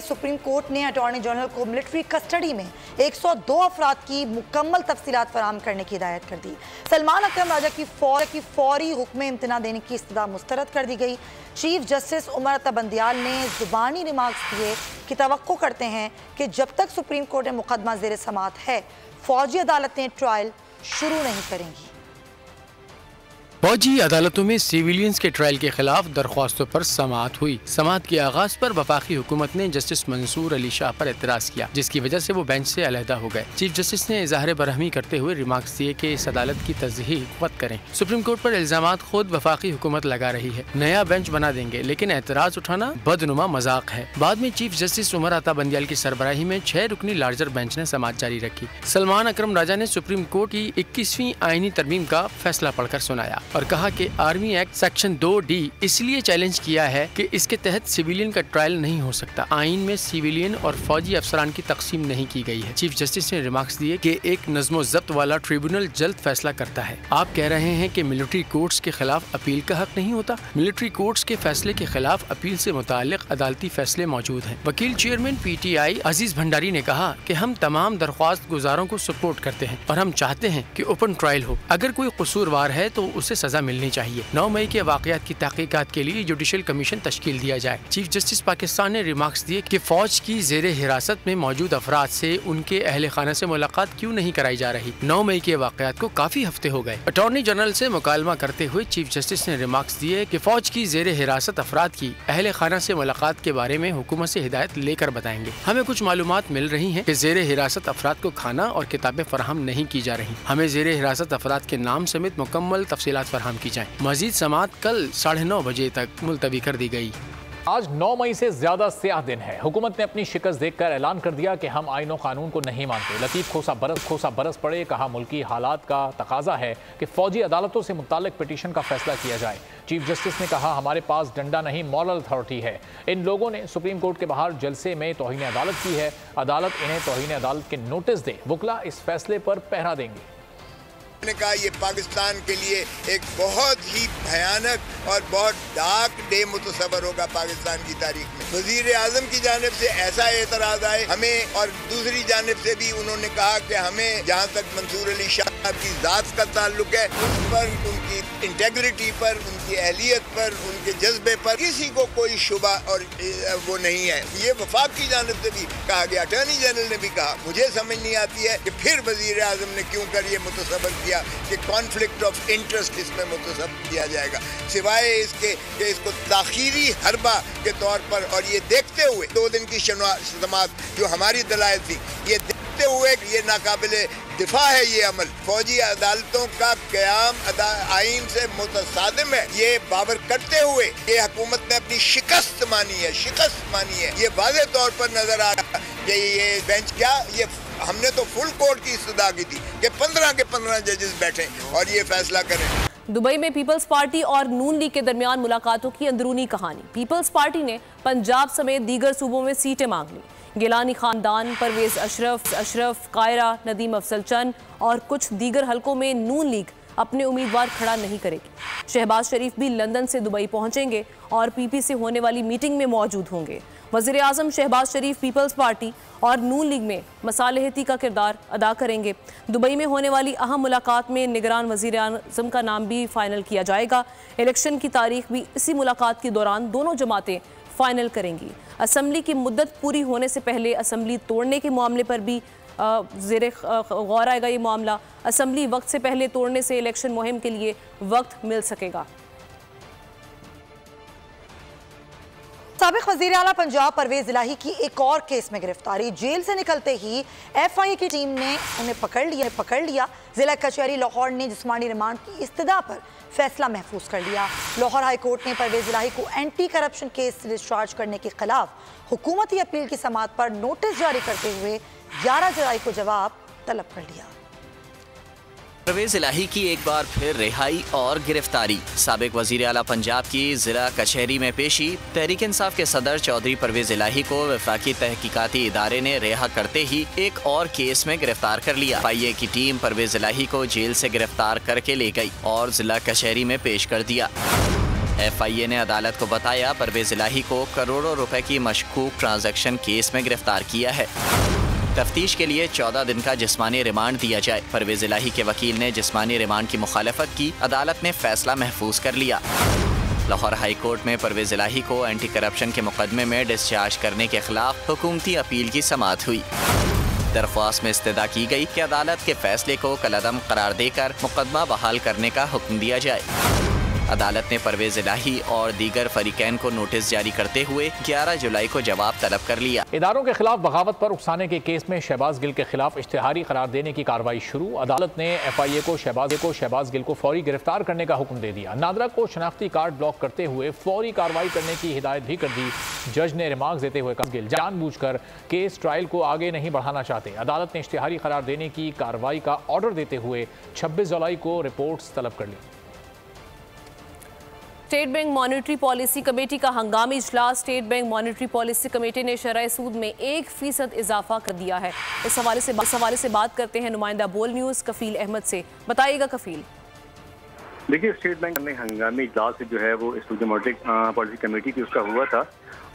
Supreme court ने attorney general को military custody में 102 अफराद की मुकम्मल तफसीलात फराहम करने की हिदायत कर दी। सलमान अकरम राजा की फौरी हुक्म इम्तना देने की इस्तदा मुस्तरद कर दी गई। चीफ जस्टिस उमर अता बंदियाल ने जुबानी रिमार्क्स दिए कि तवक्को करते हैं कि जब तक सुप्रीम कोर्ट में मुकदमा ज़ेर समाअत है, फौजी अदालतें ट्रायल शुरू नहीं करेंगी। फौजी अदालतों में सिविलियंस के ट्रायल के खिलाफ दरख्वास्तों पर समाअत हुई। समाअत के आगाज पर वफाकी हुकूमत ने जस्टिस मंसूर अली शाह पर एतराज किया, जिसकी वजह से वो बेंच से अलहदा हो गए। चीफ जस्टिस ने इज़हार बरहमी करते हुए रिमार्क्स दिए कि इस अदालत की तज़हीक मत करें। सुप्रीम कोर्ट पर इल्जामात खुद वफाकी हुकूमत लगा रही है। नया बेंच बना देंगे, लेकिन एतराज उठाना बदनुमा मजाक है। बाद में चीफ जस्टिस उमर अता बंदियाल की सरबराही में 6 रुकनी लार्जर बेंच ने समाअत जारी रखी। सलमान अकरम राजा ने सुप्रीम कोर्ट की 21वीं आईनी तरमीम का फैसला पढ़कर सुनाया और कहा कि आर्मी एक्ट सेक्शन 2D इसलिए चैलेंज किया है कि इसके तहत सिविलियन का ट्रायल नहीं हो सकता। आइन में सिविलियन और फौजी अफसरान की तकसीम नहीं की गई है। चीफ जस्टिस ने रिमार्क्स दिए कि एक नज़्मो ज़ब्त वाला ट्रिब्यूनल जल्द फैसला करता है। आप कह रहे हैं कि मिलिट्री कोर्ट्स के खिलाफ अपील का हक नहीं होता। मिलिट्री कोर्ट्स के फैसले के खिलाफ अपील से मुताल्लिक अदालती फैसले मौजूद हैं। वकील चेयरमैन PTI अजीज भंडारी ने कहा कि हम तमाम दरख्वास्त गुजारों को सपोर्ट करते हैं और हम चाहते हैं कि ओपन ट्रायल हो। अगर कोई कसूरवार है तो उसे सजा मिलनी चाहिए। 9 मई के वाक़यात की तहकीकात के लिए जुडिशल कमीशन तश्कील दिया जाए। चीफ जस्टिस पाकिस्तान ने रिमार्क्स दिए कि फौज की ज़ेर हिरासत में मौजूद अफराद से उनके अहले खाना से मुलाकात क्यों नहीं कराई जा रही। 9 मई के वाक़यात को काफी हफ्ते हो गए। अटॉर्नी जनरल से मुकालमा करते हुए चीफ जस्टिस ने रिमार्क्स दिए कि फौज की ज़ेर हिरासत अफराद की अहले खाना से मुलाकात के बारे में हुकूमत से हिदायत लेकर बताएंगे। हमें कुछ मालूमात मिल रही है कि ज़ेर हिरासत अफराद को खाना और किताबें फराहम नहीं की जा रही। हमें ज़ेर हिरासत अफराद के नाम समेत मुकम्मल तफसीलात फराहम की जाए। मजीद समाअत कल 9:30 बजे तक मुलतवी कर दी गई। आज 9 मई से ज्यादा स्याह दिन है। हुकूमत ने अपनी शिकस्त देखकर ऐलान कर दिया कि हम आईन और कानून को नहीं मानते। लतीफ खोसा बरस पड़े। कहा मुल्की हालात का तकाजा है कि फौजी अदालतों से मुताल्लिक पिटीशन का फैसला किया जाए। चीफ जस्टिस ने कहा हमारे पास डंडा नहीं मॉरल अथॉरिटी है। इन लोगों ने सुप्रीम कोर्ट के बाहर जलसे में तौहीन अदालत की है। अदालत इन्हें तौहीन अदालत के नोटिस दे। वकला इस फैसले पर पहरा देंगे। ने कहा ये पाकिस्तान के लिए एक बहुत ही भयानक और बहुत डार्क डे मुतसवर होगा पाकिस्तान की तारीख में। वजीर आजम की जानिब से ऐसा एतराज आए हमें, और दूसरी जानिब से भी उन्होंने कहा कि हमें जहाँ तक मंसूर अली शाह की ज़ात का ताल्लुक है, उस पर, उनकी इंटेग्रिटी पर, उनकी अहलियत पर, उनके जज्बे पर किसी को कोई शुबा और वो नहीं है। ये वफाक की जानिब से भी कहा गया। अटॉर्नी जनरल ने भी कहा। मुझे समझ नहीं आती है कि फिर वजीर आजम ने क्यों कर ये मुतसवर किया कि कॉन्फ्लिक्ट ऑफ इंटरेस्ट इसमें मुतसब किया जाएगा, सिवाय इसके कि इसको ताखीरी हरबा के तौर पर, और ये देखते हुए 2 दिन की समाअत जो हमारी दलाइल थी, ये देखते हुए ये नाकाबिले दिफा है ये अमल। फौजी अदालतों का क़याम आइन से मुतसादिम है। ये बावर करते हुए ये हुकूमत ने अपनी शिकस्त मानी है। ये वाज़े तौर पर नजर आ रहा है कि ये बेंच क्या, ये हमने तो फुल कोर्ट की इस्तदा की थी कि 15 के 15 जजेस बैठे और ये फैसला करें। दुबई में पीपल्स पार्टी और नून लीग के दरमियान मुलाकातों की अंदरूनी कहानी। पीपल्स पार्टी ने पंजाब समेत दीगर सूबों में सीटें मांग ली। गिलानी खानदान, परवेज अशरफ, कायरा, नदीम अफजल चंद और कुछ दीगर हलकों में नून लीग अपने उम्मीदवार खड़ा नहीं करेगी। शहबाज शरीफ भी लंदन से दुबई पहुंचेंगे और PP से होने वाली मीटिंग में मौजूद होंगे। वज़ीर आज़म शहबाज शरीफ पीपल्स पार्टी और नून लीग में मसालहती का किरदार अदा करेंगे। दुबई में होने वाली अहम मुलाकात में निगरान वज़ीर आज़म का नाम भी फाइनल किया जाएगा। इलेक्शन की तारीख भी इसी मुलाकात के दौरान दोनों जमातें फाइनल करेंगी। असम्बली की मुद्दत पूरी होने से पहले असम्बली तोड़ने के मामले पर भी ज़ेरे गौर आएगा। ये मामला असम्बली वक्त से पहले तोड़ने से इलेक्शन मुहिम के लिए वक्त मिल सकेगा। साबिक वज़ीर आला पंजाब परवेज इलाही की एक और केस में गिरफ्तारी। जेल से निकलते ही FIA की टीम ने उन्हें पकड़ लिया। जिला कचहरी लाहौर ने जिस्मानी रिमांड की इस्तदा पर फैसला महफूज कर लिया। लाहौर हाई कोर्ट ने परवेज इलाही को एंटी करप्शन केस से डिस्चार्ज करने के खिलाफ हुकूमती अपील की समाअत पर नोटिस जारी करते हुए 11 जुलाई को जवाब तलब कर लिया। परवेज इलाही की एक बार फिर रिहाई और गिरफ्तारी। साबिक वजीर आला पंजाब की जिला कचहरी में पेशी। तहरीक इंसाफ के सदर चौधरी परवेज इलाही को वफाकी तहकीकाती इदारे ने रिहा करते ही एक और केस में गिरफ्तार कर लिया। FIA की टीम परवेज इलाही को जेल से गिरफ्तार करके ले गई और जिला कचहरी में पेश कर दिया। FIA ने अदालत को बताया परवेज इलाही को करोड़ों रुपए की मशकूक ट्रांजैक्शन केस में गिरफ्तार किया है। तफ्तीश के लिए 14 दिन का जिस्मानी रिमांड दिया जाए। परवेज इलाही के वकील ने जिस्मानी रिमांड की मुखालफत की। अदालत ने फैसला महफूज कर लिया। लाहौर हाई कोर्ट में परवेज इलाही को एंटी करप्शन के मुकदमे में डिस्चार्ज करने के खिलाफ हुकूमती अपील की समाअत हुई। दरख्वास्त में इस्तदा की गई कि अदालत के फैसले को कलअदम करार देकर मुकदमा बहाल करने का हुक्म दिया जाए। अदालत ने परवेज इलाही और दीगर फरीकैन को नोटिस जारी करते हुए 11 जुलाई को जवाब तलब कर लिया। इदारों के खिलाफ बगावत पर उकसाने के केस में शहबाज गिल के खिलाफ इश्तिहारी करार देने की कार्रवाई शुरू। अदालत ने FIA को शहबाज गिल को फौरी गिरफ्तार करने का हुक्म दे दिया। नादरा को शनाख्ती कार्ड ब्लॉक करते हुए फौरी कार्रवाई करने की हिदायत भी कर दी। जज ने रिमार्क देते हुए कहा गिल जानबूझकर केस ट्रायल को आगे नहीं बढ़ाना चाहते। अदालत ने इश्तिहारी करार देने की कार्रवाई का ऑर्डर देते हुए 26 जुलाई को रिपोर्ट्स तलब कर ली। State Bank monetary policy committee का हंगामी इजलास। State Bank monetary policy committee ने शरह सूद में 1% इजाफा कर दिया है। इस हवाले से बात करते हैं नुमाइंदा बोल न्यूज़ कफील अहमद से। बताइएगा कफील। देखिए, स्टेट बैंक में हंगामी इजलास जो है वो स्टूडियो मॉनेटरी पॉलिसी कमेटी की उसका हुआ था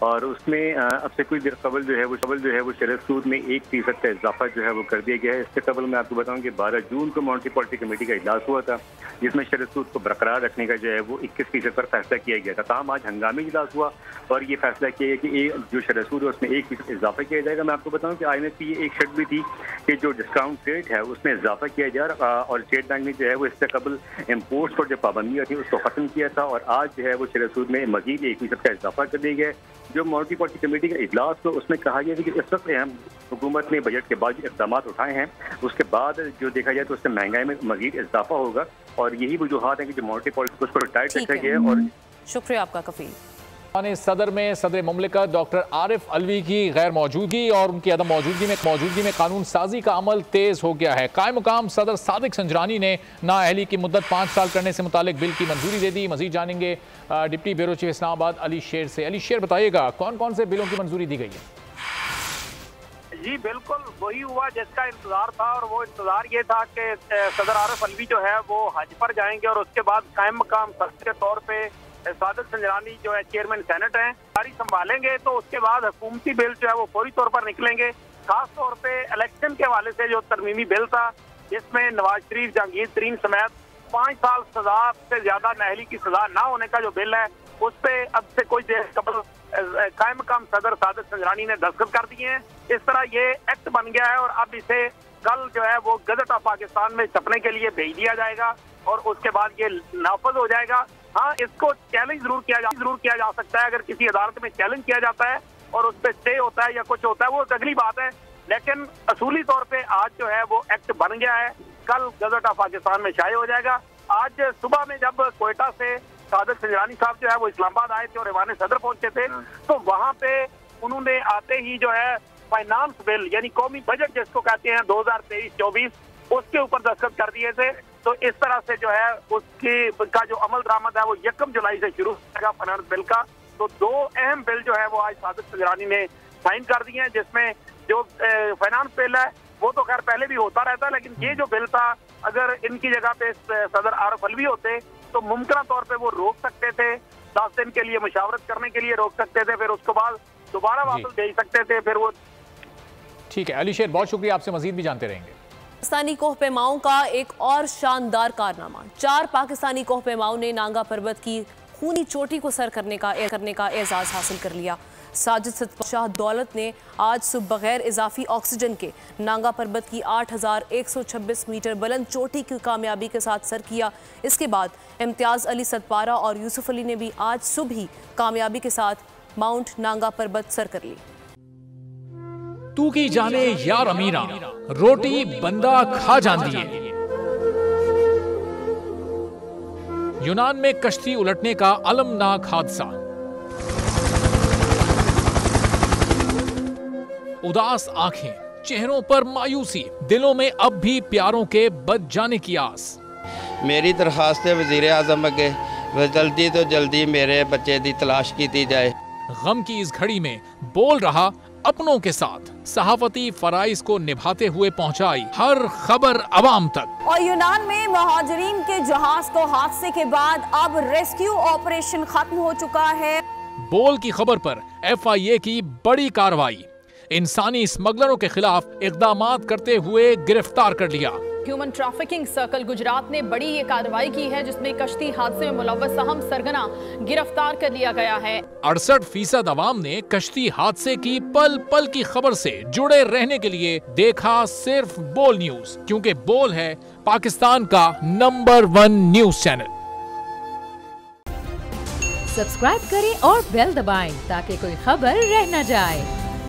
और उसमें अब से कुछ देर कबल जो है वो शरह सूद में 1% का इजाफा जो है वो कर दिया गया है। इससे कबल मैं आपको बताऊं कि 12 जून को मॉनेटरी पॉलिसी कमेटी का इजलास हुआ था जिसमें शरह सूद को बरकरार रखने का जो है वो 21% पर फैसला किया गया था। ताहम आज हंगामी इजलास हुआ और ये फैसला किया गया कि जो शरह सूद है उसमें 1% इजाफा किया जाएगा। मैं आपको बताऊं कि IMF की ये एक शर्त भी थी कि जो डिस्काउंट रेट है उसमें इजाफा किया जाए और स्टेट बैंक ने जो है वो इससे कबल इम्पोर्ट्स पर जो पाबंदियाँ थी उसको खत्म किया था और आज जो है वो शरह सूद में मजीद 1% का इजाफा कर दिया गया। जो मॉनेटरी पॉलिसी कमेटी का इजलास तो उसमें कहा गया कि इस वक्त हुकूमत ने बजट के बाद जो इक़दाम उठाए हैं उसके बाद जो देखा जाए तो उससे महंगाई में मजीद इजाफा होगा और यही वजूहात है कि जो मॉनेटरी पॉलिसी उसको टाइट रखा गया है। और शुक्रिया आपका कफील। सदर में सदर मुमलिकत डॉक्टर आरिफ अलवी की गैर मौजूदगी और उनकी अदम मौजूदगी में कानून साजी का अमल तेज हो गया है। कायम मुकाम सदर सादिक संजरानी ने नाअहली की मुद्दत 5 साल करने से मुतालिक बिल की मंजूरी दे दी। मजीद जानेंगे deputy bureau chief Islamabad Ali शेर से। अली शेर, बताइएगा कौन कौन से बिलों की मंजूरी दी गई है? जी बिल्कुल वही हुआ जिसका इंतजार था और वो इंतजार ये था कि सदर आरिफ अलवी जो है वो हज पर जाएंगे और उसके बाद कायम मुकाम सदर के तौर पे सादिक संजरानी जो है चेयरमैन सेनेट हैं गाड़ी संभालेंगे तो उसके बाद हुकूमती बिल जो है वो फौरी तौर पर निकलेंगे। खास तौर पे इलेक्शन के हवाले से जो तरमीमी बिल था जिसमें नवाज शरीफ, जहांगीर तरीन समेत 5 साल सजा से ज्यादा नाअहली की सजा ना होने का जो बिल है उस पे अब से कुछ देर कबल कायम मकाम सदर सादिक संजरानी ने दस्तखत कर दिए हैं। इस तरह ये एक्ट बन गया है और अब इसे कल जो है वो गजट ऑफ पाकिस्तान में छपने के लिए भेज दिया जाएगा और उसके बाद ये नाफज हो जाएगा। हाँ, इसको चैलेंज जरूर किया जा सकता है। अगर किसी अदालत में चैलेंज किया जाता है और उस पर स्टे होता है या कुछ होता है वो अगली बात है, लेकिन असूली तौर पे आज जो है वो एक्ट बन गया है। कल गजट ऑफ पाकिस्तान में शाये हो जाएगा। आज सुबह में जब कोयटा से सादिक संजरानी साहब जो है वो इस्लामाबाद आए थे और ईवान सदर पहुंचे थे तो वहाँ पे उन्होंने आते ही जो है फाइनेंस बिल यानी कौमी बजट जिसको कहते हैं 2023-24 उसके ऊपर दस्तखत कर दिए थे। तो इस तरह से जो है उसकी का जो अमल दरामद है वो 1 जुलाई से शुरू होगा फाइनेंस बिल का। तो 2 अहम बिल जो है वो आज सादिक संजरानी ने साइन कर दिए हैं जिसमें जो फाइनेंस बिल है वो तो खैर पहले भी होता रहता है लेकिन ये जो बिल था अगर इनकी जगह पे सदर आरिफ अलवी होते तो मुमकिन तौर पे वो रोक सकते थे, 10 दिन के लिए मुशावरत करने के लिए रोक सकते थे, फिर उसके बाद दोबारा वापस भेज सकते थे फिर वो। ठीक है अली शेर, बहुत शुक्रिया, आपसे मजीद भी जानते रहेंगे। पाकिस्तानी कोहपेमाओं का एक और शानदार कारनामा। 4 पाकिस्तानी कोहपेमाओं ने नांगा पर्वत की खूनी चोटी को सर करने का एजाज हासिल कर लिया। साजिद शाह दौलत ने आज सुबह बगैर इजाफी ऑक्सीजन के नांगा पर्वत की 8126 मीटर बुलंद चोटी की कामयाबी के साथ सर किया। इसके बाद इम्तियाज अली सतपारा और यूसुफ अली ने भी आज सुबह ही कामयाबी के साथ माउंट नांगा पर्वत सर कर ली। तू की जाने यार अमीरा रोटी बंदा खा जाती है। यूनान में कश्ती उलटने का अलमनाक हादसा। उदास आंखें, चेहरों पर मायूसी, दिलों में अब भी प्यारों के बच जाने की आस। मेरी दरखास्त है वजीर आजम अगे जल्दी तो जल्दी मेरे बच्चे की तलाश की जाए। गम की इस घड़ी में बोल रहा अपनों के साथ सहाफती फराइज को निभाते हुए पहुंचाई हर खबर अवाम तक। और यूनान में महाजरीन के जहाज को हादसे के बाद अब रेस्क्यू ऑपरेशन खत्म हो चुका है। बोल की खबर पर FIA की बड़ी कार्रवाई, इंसानी स्मगलरों के खिलाफ इकदामात करते हुए गिरफ्तार कर लिया। ह्यूमन ट्रैफिकिंग सर्कल गुजरात ने बड़ी ये कार्रवाई की है जिसमें कश्ती हादसे में मुलव्वस अहम सरगना गिरफ्तार कर लिया गया है। 68% अवाम ने कश्ती हादसे की पल पल की खबर से जुड़े रहने के लिए देखा सिर्फ बोल न्यूज, क्योंकि बोल है पाकिस्तान का नंबर 1 न्यूज चैनल। सब्सक्राइब करें और बेल दबाएं ताकि कोई खबर रह न जाए।